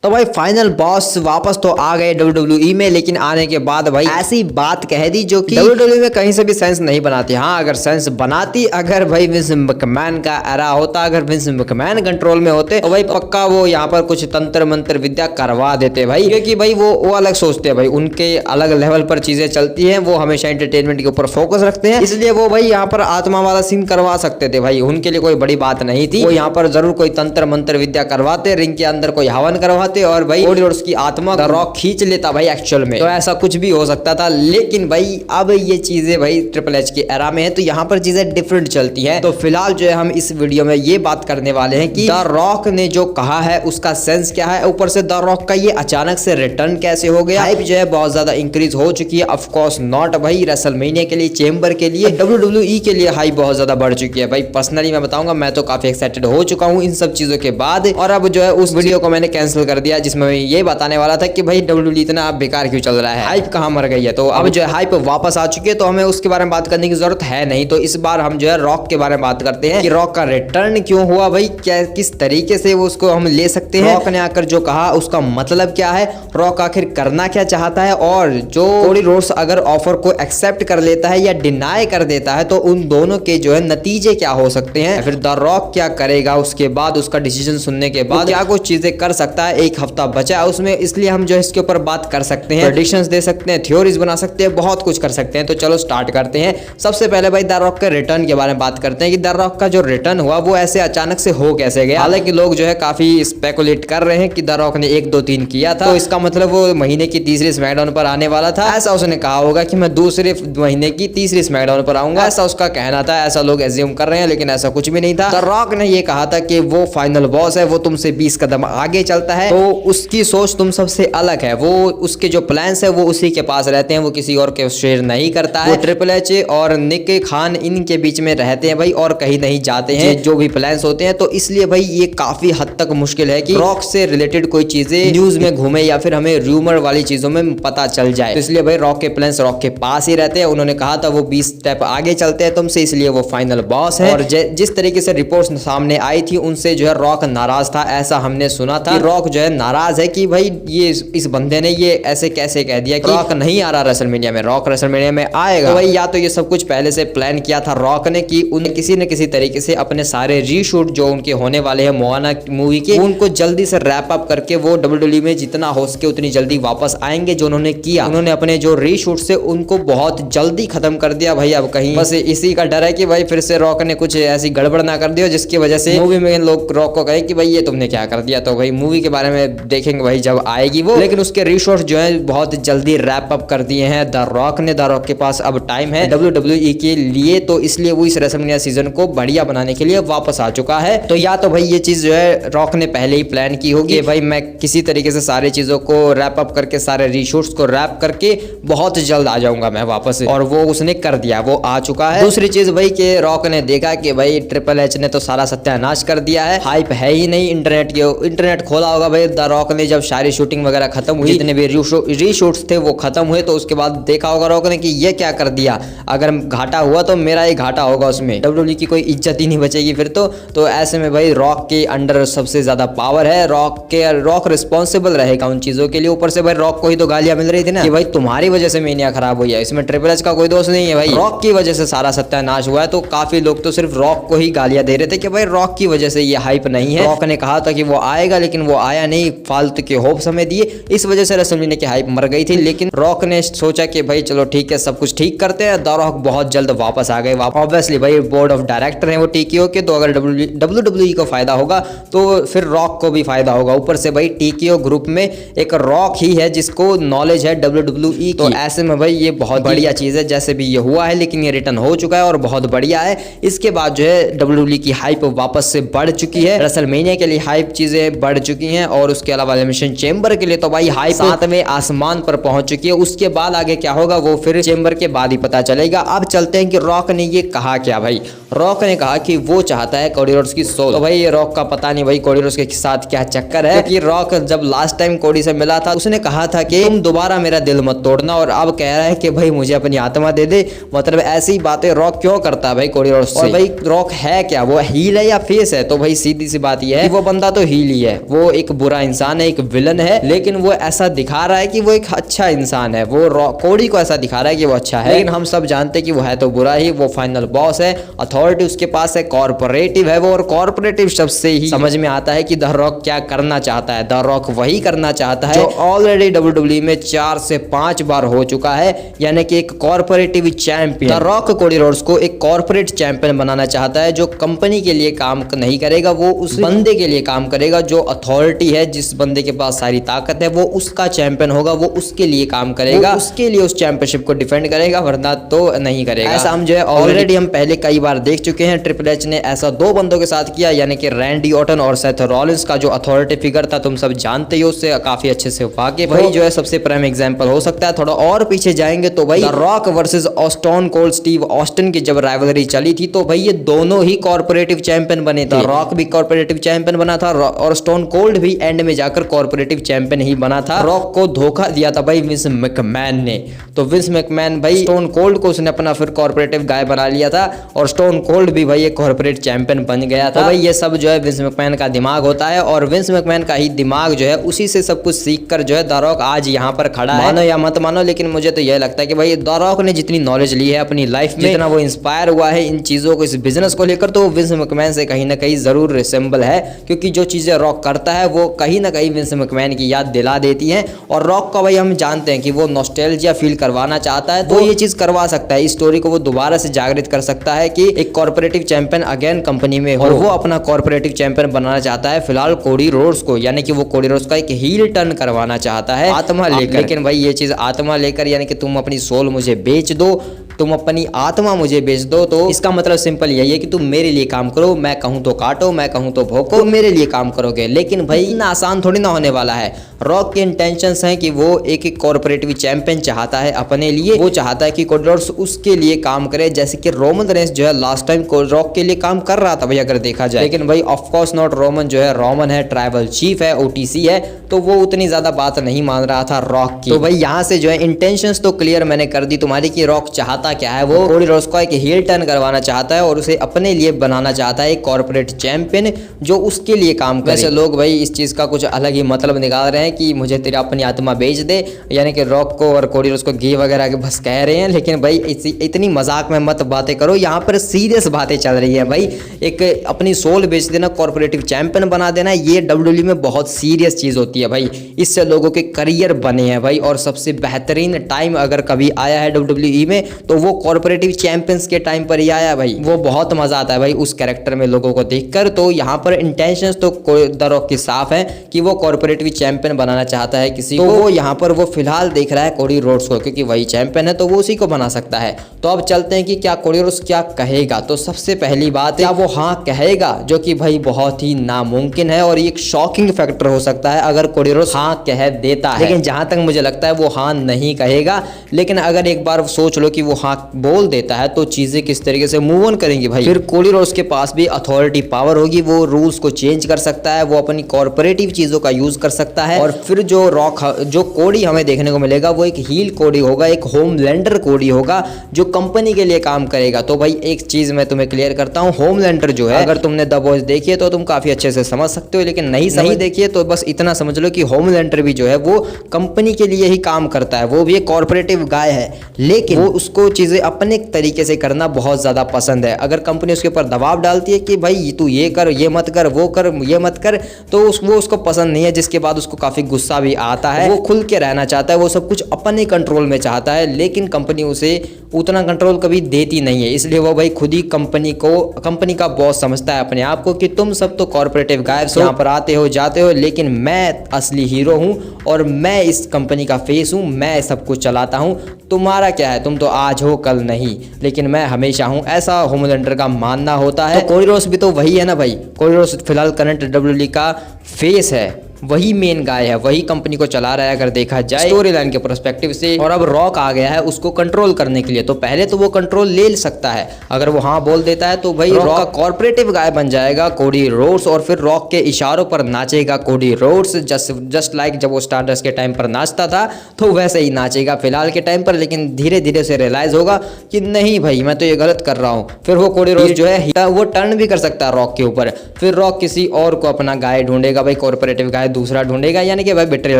तो भाई final boss वापस तो आ गए WWE में, लेकिन आने के बाद भाई ऐसी बात कह दी जो कि WWE में कहीं से भी सेंस नहीं बनाती। हाँ, अगर सेंस बनाती, अगर भाई विंस मैकमैन का एरा होता, अगर विंस मैकमैन कंट्रोल में होते तो भाई पक्का वो यहाँ पर कुछ तंत्र मंत्र विद्या करवा देते भाई, क्योंकि भाई वो अलग सोचते हैं भाई, उनके अलग लेवल पर चीजें चलती हैं, वो हमेशा एंटरटेनमेंट के ऊपर फोकस रखते हैं, इसलिए वो भाई यहाँ पर आत्मा वाला सीन करवा सकते थे भाई, उनके लिए कोई बड़ी बात नहीं थी। वो यहाँ पर जरूर कोई तंत्र मंत्र विद्या करवाते, रिंग के अंदर कोई हवन करवाते और भाई कोडी रोड्स की आत्मा द रॉक खींच लेता भाई एक्चुअल में, तो ऐसा कुछ भी हो सकता था। लेकिन भाई अब ये चीजें भाई ट्रिपल एच के एरा में है, तो यहाँ पर चीजें डिफरेंट चलती हैं। तो फिलहाल जो है हम इस वीडियो में ये बात करने वाले हैं कि द रॉक ने जो कहा है उसका सेंस क्या है, ऊपर से द रॉक का ये अचानक से रिटर्न कैसे हो गया, हाइप जो है बहुत ज्यादा इंक्रीज हो चुकी है। ऑफ कोर्स नॉट भाई रेसलमेनिया के लिए, चेंबर के लिए, WWE के लिए हाइप बहुत ज्यादा बढ़ चुकी है भाई। पर्सनली मैं बताऊंगा, मैं तो काफी एक्साइटेड हो चुका हूँ इन सब चीजों के बाद। और अब जो है उस वीडियो को मैंने कैंसिल कर दिया जिसमें मैं ये बताने वाला था कि भाई WWE इतना बेकार क्यों चल रहा है, हाइप कहाँ मर गई है। तो अब जो है हाइप वापस आ चुकी है, तो हमें उसके बारे में बात करने की जरूरत है नहीं। तो इस बार हम जो है रॉक के बारे में बात करते हैं कि रॉक का रिटर्न क्यों हुआ भाई, क्या किस तरीके से वो उसको हम ले सकते हैं, रॉक ने आकर जो कहा उसका मतलब क्या है, रॉक आखिर करना क्या चाहता है, और जो कोडी रोड्स अगर ऑफर को एक्सेप्ट कर लेता है या डिनाई कर देता है तो उन दोनों के जो है नतीजे क्या हो सकते हैं, फिर द रॉक क्या करेगा उसके बाद, उसका डिसीजन सुनने के बाद क्या कुछ चीजें कर सकता है। एक हफ्ता बचा है उसमें, इसलिए हम जो है इसके ऊपर बात कर सकते हैं, प्रेडिक्शंस दे सकते हैं, थ्योरीज बना सकते हैं, बहुत कुछ कर सकते हैं। तो चलो स्टार्ट करते हैं। सबसे पहले भाई द रॉक के रिटर्न के बारे में बात करते हैं कि द रॉक का जो रिटर्न हुआ वो ऐसे अचानक से हो कैसे गया। हालांकि लोग जो है काफी स्पेकुलेट कर रहे हैं कि द रॉक ने 1 2 3 किया था, तो इसका मतलब वो महीने की तीसरी स्मैकडाउन पर आने वाला था, ऐसा उसने कहा होगा कि मैं दूसरे महीने की तीसरी स्मैकडाउन पर आऊंगा, ऐसा उसका कहना था, ऐसा लोग एज्यूम कर रहे हैं, लेकिन ऐसा कुछ भी नहीं था। द रॉक ने ये कहा था कि वो फाइनल बॉस है, वो तुमसे 20 कदम आगे चलता है, तो उसकी सोच तुम सबसे अलग है, वो उसके जो प्लान्स है वो उसी के पास रहते हैं, वो किसी और के शेयर नहीं करता है। वो ट्रिपल एच और निक खान इनके बीच में रहते हैं भाई, और कहीं नहीं जाते हैं जो भी प्लान्स होते हैं। तो इसलिए भाई ये काफी हद तक मुश्किल है कि रॉक से रिलेटेड कोई चीजें न्यूज में घूमे या फिर हमें रूमर वाली चीजों में पता चल जाए। तो इसलिए भाई रॉक के प्लान्स रॉक के पास ही रहते हैं। उन्होंने कहा था वो 20 स्टेप आगे चलते हैं तुमसे, इसलिए वो फाइनल बॉस है। और जिस तरीके से रिपोर्ट्स सामने आई थी उनसे जो है रॉक नाराज था, ऐसा हमने सुना था। रॉक जो है नाराज है कि भाई ये इस बंदे ने ये ऐसे कैसे कह दिया कि रॉक नहीं आ रहा रेसलमेनिया में, रॉक रेसलमेनिया में आएगा। तो भाई या तो ये सब कुछ पहले से प्लान किया था रॉक ने कि उन्हें किसी न किसी तरीके से अपने सारे रीशूट जो उनके होने वाले हैं मोआना मूवी के, उनको जल्दी से रैप अप करके वो WWE में जितना हो सके उतनी जल्दी वापस आएंगे। जो उन्होंने किया, उन्होंने अपने जो रीशूट से उनको बहुत जल्दी खत्म कर दिया भाई। अब कहीं बस इसी का डर है कि भाई फिर से रॉक ने कुछ ऐसी गड़बड़ ना कर दी जिसकी वजह से मूवी में लोग रॉक को कहे कि भाई ये तुमने क्या कर दिया। तो भाई मूवी के बारे में देखेंगे भाई जब आएगी वो, लेकिन उसके रीशॉट्स जो है बहुत जल्दी रैप अप कर दिए हैं द रॉक ने। द रॉक के पास अब टाइम है WWE के लिए, तो इसलिए वो इस रेसलमेनिया सीजन को बढ़िया बनाने के लिए वापस आ चुका है। तो या तो भाई ये चीज जो है रॉक ने पहले ही प्लान की होगी, भाई मैं किसी तरीके से सारी चीजों को रैप अप करके, सारे रीशूट्स को रैप करके बहुत जल्द आ जाऊंगा मैं वापस, और वो उसने कर दिया, वो आ चुका है। दूसरी चीज भाई कि रॉक ने देखा कि भाई ट्रिपल एच ने तो सारा सत्यानाश कर दिया है, हाइप है ही नहीं, इंटरनेट खोला होगा भाई द रॉक ने, जब सारी शूटिंग वगैरह खत्म हुई, जितने भी रीशूट्स थे वो खत्म हुए, तो उसके बाद देखा होगा रॉक ने कि ये क्या कर दिया, अगर घाटा हुआ तो मेरा ही घाटा होगा, उसमें WWE की कोई इज्जत ही नहीं बचेगी फिर तो ऐसे में भाई रॉक के अंडर सबसे ज्यादा पावर है, रॉक रिस्पॉन्सिबल रहेगा उन चीजों के लिए। ऊपर से भाई रॉक को ही तो गालियां मिल रही थी ना कि भाई तुम्हारी वजह से मेनिया खराब हुई है, इसमें ट्रिपल एच का कोई दोष नहीं है भाई, रॉक की वजह से सारा सत्यानाश हुआ है। तो काफी लोग तो सिर्फ रॉक को ही गालियां दे रहे थे कि भाई रॉक की वजह से ये हाइप नहीं है, रॉक ने कहा था कि वो आएगा लेकिन वो आया नहीं, फालतू के होप्स हमें दिए, इस वजह से रेसलमेनिया की हाइप मर गई थी। लेकिन रॉक ने सोचा कि भाई चलो ठीक है, सब कुछ ठीक करते हैं, द रॉक बहुत जल्द वापस आ गए। ऑब्वियसली भाई बोर्ड ऑफ डायरेक्टर है वो TKO के, तो अगर WWE को फायदा होगा तो फिर रॉक को भी फायदा होगा। ऊपर से भाई TKO ग्रुप में एक रॉक ही है जिसको नॉलेज है WWE, तो ऐसे में भाई ये बहुत बढ़िया चीज है। जैसे भी ये हुआ है, लेकिन ये रिटर्न हो चुका है और बहुत बढ़िया है। इसके बाद जो है WWE की हाइप वापस से बढ़ चुकी है, रेसलमेनिया के लिए हाइप चीजें बढ़ चुकी हैं, और उसके अलावा एलिमिनेशन चेंबर के लिए तो भाई हाइप 7वें आसमान पर पहुंच चुकी है। उसके बाद आगे क्या होगा वो फिर चेंबर के बाद ही पता चलेगा। अब चलते हैं कि रॉक ने ये कहा क्या भाई। रॉक ने कहा कि वो चाहता है कोडी रोड्स की सोल। तो भाई ये रॉक का पता नहीं भाई कोडी रोड्स के साथ क्या चक्कर है, क्योंकि रॉक जब लास्ट टाइम कोडी से मिला था उसने कहा था कि तुम दोबारा मेरा दिल मत तोड़ना, और अब कह रहा है कि भाई मुझे अपनी आत्मा दे दे। मतलब ऐसी बातें रॉक क्यों करता है भाई कोडी रोड्स से? और भाई रॉक है क्या, वो हील है या फेस है? तो भाई सीधी सी बात यह है कि वो बंदा तो हील ही है, वो एक बुरा बुरा इंसान है, एक विलन है, लेकिन वो ऐसा दिखा रहा है कि वो एक अच्छा इंसान है। वो कोडी को ऐसा दिखा रहा है कि वो अच्छा है, लेकिन हम सब जानते हैं कि वो है तो बुरा ही। वो फाइनल बॉस है, अथॉरिटी उसके पास है, कॉर्पोरेटिव है वो, और कॉर्पोरेटिव शब्द से ही समझ में आता है कि द रॉक क्या करना चाहता है। द रॉक वही करना चाहता है जो ऑलरेडी WWE में 4 से 5 बार हो चुका है, यानी कि एक corporative champion. The rock Cody Rhodes को एक कॉर्पोरेट चैंपियन बनाना चाहता है जो कंपनी के लिए काम नहीं करेगा, वो उस बंदे के लिए काम करेगा जो अथॉरिटी है, जिस बंदे के पास सारी ताकत है वो उसका चैंपियन होगा, वो उसके लिए काम करेगा, उसके लिए उस चैंपियनशिप को डिफेंड करेगा, वरना तो नहीं करेगा। ऐसा हम जो है ऑलरेडी हम पहले कई बार देख चुके हैं। ट्रिपल एच ने ऐसा 2 बंदों के साथ किया, यानी कि रैंडी ऑर्टन और सेथ रॉलिंस का जो अथॉरिटी फिगर था, तुम सब जानते हो, उससे काफी अच्छे से वाकिफ भाई जो है सबसे प्राइम एग्जांपल हो सकता है। थोड़ा और पीछे जाएंगे तो भाई the rock versus stone cold Steve Austin की जब राइवलरी चली थी तो भाई ये दोनों ही कॉर्पोरेटिव चैंपियन बने थे। रॉक भी कॉर्पोरेटिव चैंपियन बना था और स्टोन कोल्ड भी एंड में जाकर कॉर्पोरेटिव चैंपियन ही बना था। रॉक को धोखा दिया था भाई विंस मैकमैन ने, तो विंस मैकमैन भाई स्टोन कोल्ड को उसने अपना फिर कॉर्पोरेटिव गाय बना लिया था और स्टोन कोल्ड भी भाई एक कॉर्पोरेट चैंपियन बन गया था। तो भाई ये सब जो है विंस मैकमैन का दिमाग होता है, और विंस मैकमैन का ही दिमाग जो है उसी से सब कुछ सीख कर जो है द रॉक आज यहाँ पर खड़ा है। मानो या मत मानो, लेकिन मुझे तो यह लगता है कि भाई द रॉक ने जितनी नॉलेज ली है अपनी लाइफ में, जितना वो इंस्पायर हुआ है इन चीजों को, इस बिजनेस को लेकर, तो वो विंस मैकमैन से कहीं ना कहीं जरूर रिसेंबल है, क्योंकि जो चीजें रॉक करता है वो कहीं ना कहीं विंस मैकमैन की याद दिला देती हैं। और रॉक का भाई हम जानते हैं कि वो नॉस्टैल्जिया फील करवाना चाहता है, तो ये चीज करवा सकता है, इस स्टोरी को वो दोबारा से जागृत कर सकता है कि एक कॉर्पोरेटिव चैंपियन अगेन कंपनी में हो, और वो अपना कॉर्पोरेटिव चैंपियन बनाना चाहता है फिलहाल कोडी रोड्स को, यानी कि वो कोडी रोड्स का एक हील टर्न करवाना चाहता है आत्मा लेकर। लेकिन भाई ये चीज आत्मा लेकर, यानी कि तुम अपनी सोल मुझे बेच दो, तुम अपनी आत्मा मुझे बेच दो, तो इसका मतलब सिंपल यही है कि तुम मेरे लिए काम करो, मैं कहूं तो काटो, मैं कहूं तो भोंको, मेरे लिए काम करोगे। लेकिन भाई इतना आसान थोड़ी ना होने वाला है। रॉक के इंटेंशंस हैं कि वो एक कॉर्पोरेटिव चैंपियन चाहता है अपने लिए, वो चाहता है कि कोडी रोड्स उसके लिए काम करे, जैसे कि रोमन रेंस जो है लास्ट टाइम रॉक के लिए काम कर रहा था भाई अगर देखा जाए। लेकिन भाई ऑफ कोर्स नॉट रोमन जो है, रोमन है ट्राइबल चीफ है, ओटीसी है, तो वो उतनी ज्यादा बात नहीं मान रहा था रॉक की। तो भाई यहाँ से जो है इंटेंशंस तो क्लियर मैंने कर दी तुम्हारी कि रॉक चाहता क्या है। वो कोडी रोड्स को एक हील टर्न करवाना चाहता है और उसे अपने लिए बनाना चाहता है एक कॉर्पोरेट चैंपियन जो उसके लिए काम करे। वैसे लोग भाई इस चीज का कुछ अलग ही मतलब निकाल रहे हैं कि मुझे तेरी अपनी आत्मा बेच दे, यानी कि रॉक को और कोडी रोड्स को गे वगैरह के बस कह रहे हैं। लेकिन भाई इतनी मजाक में मत बातें करो, यहाँ पर सीरियस बातें चल रही है भाई। एक अपनी सोल बेच देना, कॉर्पोरेटिव चैंपियन बना देना, ये WWE में बहुत सीरियस चीज होती है भाई। इससे लोगों के करियर बने हैं भाई, और सबसे बेहतरीन टाइम अगर कभी आया है WWE में तो वो कॉर्पोरेटिव चैंपियंस के टाइम पर ही आया भाई। वो बहुत मजा आता है भाई उस कैरेक्टर में लोगों को देखकर। तो यहाँ पर इंटेंशंस तो द रॉक की साफ है कि वो कॉर्पोरेटिव चैंपियन बनाना चाहता है किसी को। वो यहाँ पर वो फिलहाल देख रहा है कोडी रोड्स को, क्योंकि वही चैंपियन है तो वो उसी को बना सकता है। तो अब चलते हैं कि क्या कोडी रोड्स क्या कहेगा। तो सबसे पहली बात, क्या वो हाँ कहेगा, जो कि भाई बहुत ही नामुमकिन है और एक शॉकिंग फैक्टर हो सकता है अगर कोडी रोड्स हाँ कह देता है। लेकिन जहां तक मुझे लगता है वो हाँ नहीं कहेगा। लेकिन अगर एक बार सोच लो कि वो हाँ बोल देता है तो चीजें किस तरीके से मूव ऑन करेंगी भाई। फिर कोडी रोड्स के पास भी अथॉरिटी पावर होगी, वो रूल्स को चेंज कर सकता है, वो अपनी कॉर्पोरेटिव चीजों का यूज कर सकता है। और फिर जो कोडी हमें देखने को मिलेगा वो एक हील कोडी होगा, एक होमलैंडर कोडी होगा जो कंपनी के लिए काम करेगा। तो भाई एक चीज मैं तुम्हें क्लियर करता हूँ, होमलैंडर जो है, अगर तुमने द बॉयज देखी है तो तुम काफी अच्छे से समझ सकते हो, लेकिन नहीं देखिए तो बस इतना समझ लो कि होमलैंडर भी जो है वो कंपनी के लिए ही काम करता है। वो भी एक कॉर्पोरेटिव गाय है, लेकिन वो उसको चीजें अपने तरीके से करना बहुत ज्यादा पसंद है। अगर कंपनी उसके ऊपर दबाव डालती है कि भाई तू ये कर, ये मत कर, वो कर, ये मत कर, तो वो उसको पसंद नहीं है, जिसके बाद उसको काफी गुस्सा भी आता है। वो खुल के रहना चाहता है, वो सब कुछ अपने कंट्रोल में चाहता है, लेकिन कंपनी उसे उतना कंट्रोल कभी देती नहीं है। इसलिए वो भाई खुद ही कंपनी का बॉस समझता है अपने आप को कि तुम सब तो कॉर्पोरेटिव गायब यहाँ पर आते हो जाते हो, लेकिन मैं असली हीरो हूँ और मैं इस कंपनी का फेस हूँ, मैं सब कुछ चलाता हूँ। तुम्हारा क्या है, तुम तो आज हो कल नहीं, लेकिन मैं हमेशा हूँ, ऐसा होमलैंडर का मानना होता है। तो कोडी रोड्स भी तो वही है ना भाई। कोडी रोड्स फिलहाल करंट WWE का फेस है, वही मेन गाय है, वही कंपनी को चला रहा है अगर देखा जाए स्टोरी लाइन के पर्सपेक्टिव से। और अब रॉक आ गया है उसको कंट्रोल करने के लिए, तो पहले तो वो कंट्रोल ले सकता है। अगर वो हाँ बोल देता है तो भाई रॉक का कॉर्पोरेटिव गाय बन जाएगा कोडी रोड्स, और फिर रॉक के इशारों पर नाचेगा कोडी रोड्स, जस्ट लाइक जब वो स्टारडस्ट के टाइम पर नाचता था तो वैसे ही नाचेगा फिलहाल के टाइम पर। लेकिन धीरे धीरे उसे रियलाइज होगा कि नहीं भाई मैं तो ये गलत कर रहा हूँ। फिर वो कोडी रोड्स जो है वो टर्न भी कर सकता है रॉक के ऊपर। फिर रॉक किसी और को अपना गाय ढूंढेगा भाई, कॉर्पोरेटिव गाय दूसरा ढूंढेगा, यानी कि भाई बिट्रेयल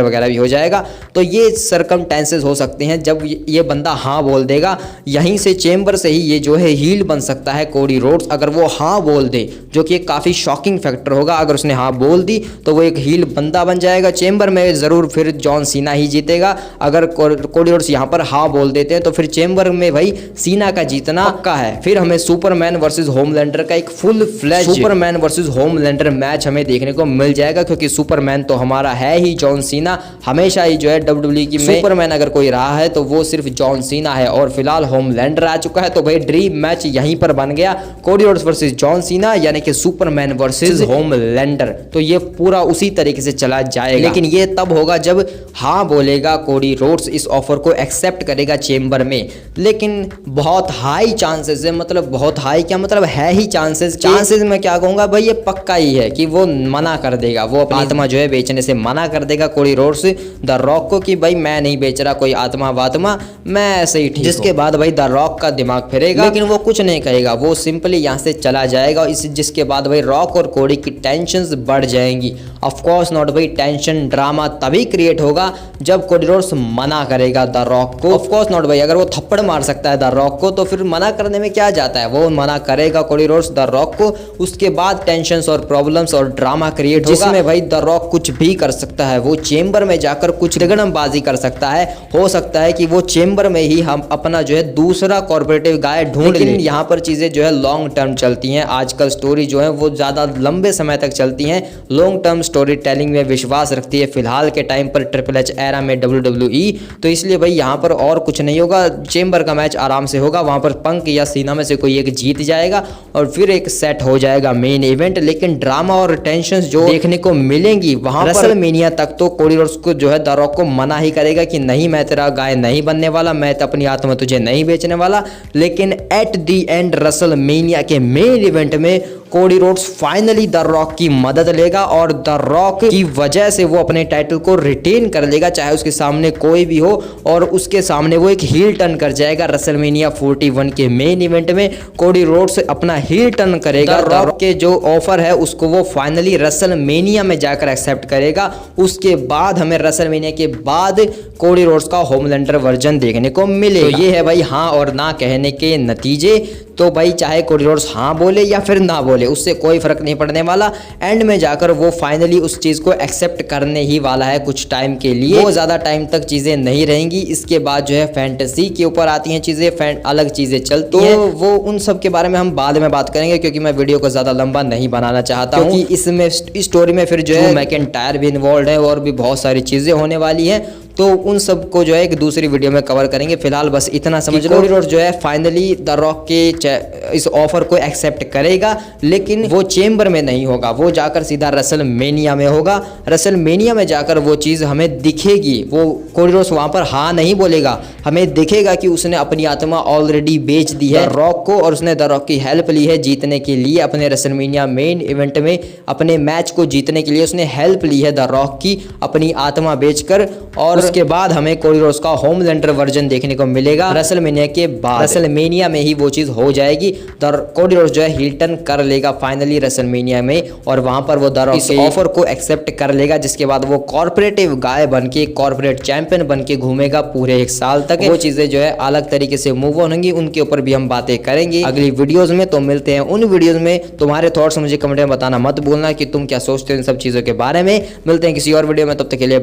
वगैरह भी हो जाएगा। तो ये सरकमटेंसेस हो सकते हैं जब ये बंदा हाँ बोल देगा। यहीं से चेंबर से ही ये जो है हील बन सकता है कोडी रोड्स, अगर वो हाँ बोल दे, जो कि एक काफ़ी शॉकिंग फैक्टर होगा। अगर उसने हाँ बोल दी तो वो एक हील बंदा बन जाएगा चेंबर में, ज़रूर फिर जॉन सीना ही जीतेगा। अगर कोडी रोड्स यहाँ पर हाँ बोल देते हैं तो फिर चेंबर में भाई सीना का जीतना पक्का है। फिर हमें सुपरमैन वर्सेस होमलैंडर का एक full flash Superman versus Homelander match हमें देखने को मिल जाएगा, क्योंकि सुपरमैन तो हमारा है ही जॉन सीना। हमेशा ही जो है WWE की में सुपरमैन अगर कोई रहा है तो वो सिर्फ जॉन सीना है, और फिलहाल होमलैंडर आ चुका है। तो भाई ड्रीम मैच यहीं पर बन गया, Cody Rhodes versus John Cena, यानी कि सुपरमैन वर्सेस होमलैंडर। तो ये पूरा उसी तरीके से चला जाएगा, लेकिन ये तब होगा जब हाँ बोलेगा कोडी रोड्स, इस ऑफर को एक्सेप्ट करेगा चेंबर में। लेकिन बहुत हाई चांसेस है, मतलब बहुत हाई क्या मतलब है ही चांसेस मैं क्या कहूँगा भाई, ये पक्का ही है कि वो मना कर देगा, वो अपनी आत्मा जो है बेचने से मना कर देगा कोडी रोड्स द रॉक को, कि भाई मैं नहीं बेच रहा कोई आत्मा वात्मा, मैं ऐसे ही ठीक। जिसके बाद भाई द रॉक का दिमाग फिरेगा, लेकिन वो कुछ नहीं कहेगा, वो सिंपली यहाँ से चला जाएगा। जिसके बाद भाई रॉक और कोडी की टेंशंस बढ़ जाएंगी। ऑफ कोर्स नॉट भाई, टेंशन ड्रामा तभी क्रिएट होगा जब कोडी रोड्स मना करेगा द रॉक को। ऑफ कोर्स नॉट भाई, अगर वो थप्पड़ मार सकता है द रॉक को तो फिर मना करने में क्या जाता है, वो मना करेगा कोडी रोड्स द रॉक को। उसके बाद टेंशंस और प्रॉब्लम्स और ड्रामा क्रिएट होगा, जिसमें भाई द रॉक कुछ भी कर सकता है। वो चेंबर में जाकर कुछ तिगड़मबाजी कर सकता है, हो सकता है कि वो चेंबर में ही हम अपना जो है दूसरा कॉर्पोरेटिव गाय ढूंढ लें। यहाँ पर चीजें जो है लॉन्ग टर्म चलती हैं, आजकल स्टोरी जो है वो ज्यादा लंबे समय तक चलती हैं, लॉन्ग टर्म स्टोरी टेलिंग में विश्वास रखती है फिलहाल के टाइम पर ट्रिपल एच एरा में WWE। तो इसलिए भाई यहाँ पर और कुछ नहीं होगा, चेंबर का मैच आराम से होगा, वहां पर पंक या सीना में से कोई एक जीत जाएगा और फिर एक सेट हो जाएगा मेन इवेंट। लेकिन ड्रामा और टेंशंस जो देखने को मिलेंगी वहां पर रेसलमेनिया तक, तो कोडी रोड्स को जो है द रॉक को मना ही करेगा कि नहीं, मैं तेरा गाय नहीं बनने वाला, मैं अपनी आत्मा तुझे नहीं बेचने वाला। लेकिन एट दी एंड रेसलमेनिया के मेन इवेंट में Cody Rhodes finally the rock की मदद लेगा और द रॉक की वजह से वो अपने टाइटल को रिटेन कर लेगा, चाहे उसके सामने कोई भी हो, और उसके सामने वो एक हील टर्न कर जाएगा। रेसलमेनिया 41 के मेन इवेंट में कोडी रोड्स अपना हील टर्न करेगा, द रॉक के जो ऑफर है उसको वो फाइनली रेसलमेनिया में जाकर एक्सेप्ट करेगा। उसके बाद हमें रेसलमेनिया के बाद कोडी रोड्स का होमलैंडर वर्जन देखने को मिलेगा। तो ये है भाई हाँ और ना कहने के नतीजे। तो भाई चाहे कोडी रोड्स हाँ बोले या फिर ना बोले, उससे कोई फर्क नहीं पड़ने वाला। एंड में जाकर वो फाइनली उस चीज को एक्सेप्ट करने ही वाला है कुछ टाइम के लिए, वो ज्यादा टाइम तक चीजें नहीं रहेंगी। इसके बाद जो है फैंटेसी के ऊपर आती हैं चीजें, अलग चीजें चलती हैं, वो उन सब के बारे में हम बाद में बात करेंगे, क्योंकि मैं वीडियो को ज्यादा लंबा नहीं बनाना चाहता हूँ, क्योंकि इसमें स्टोरी में फिर जो है मैकेंटायर भी इन्वॉल्व है और भी बहुत सारी चीजें होने वाली हैं। तो उन सब को जो है एक दूसरी वीडियो में कवर करेंगे। फिलहाल बस इतना समझ लो, कोडी रोड्स जो है फाइनली द रॉक के इस ऑफर को एक्सेप्ट करेगा, लेकिन वो चेंबर में नहीं होगा, वो जाकर सीधा रेसलमेनिया में होगा। रेसलमेनिया में जाकर वो चीज़ हमें दिखेगी, वो कोडी रोड्स वहाँ पर हाँ नहीं बोलेगा, हमें दिखेगा कि उसने अपनी आत्मा ऑलरेडी बेच दी है रॉक को, और उसने द रॉक की हेल्प ली है जीतने के लिए अपने रेसलमेनिया मेन इवेंट में। अपने मैच को जीतने के लिए उसने हेल्प ली है द रॉक की अपनी आत्मा बेचकर। और उसके बाद हमें कोडी रोड्स का होमलैंडर वर्जन देखने को मिलेगा रेसलमेनिया के बाद। रेसलमेनिया में ही वो चीज हो जाएगी, कोडी रोड्स जो है हील टर्न कर लेगा फाइनली रेसलमेनिया में, और वहां पर वो द रॉक इस ऑफर को एक्सेप्ट कर लेगा, जिसके बाद वो कॉर्पोरेटिव गाय बनके कॉर्पोरेट चैंपियन बनके घूमेगा पूरे 1 साल तक। वो चीजें जो है अलग तरीके से मूव ऑन होंगी, उनके ऊपर भी हम बातें करेंगे अगली वीडियोज में। तो मिलते हैं उन वीडियोज में। तुम्हारे थॉट्स मुझे कमेंट में बताना मत भूलना कि तुम क्या सोचते हो इन सब चीजों के बारे में। मिलते हैं किसी और वीडियो में, तब तक के लिए।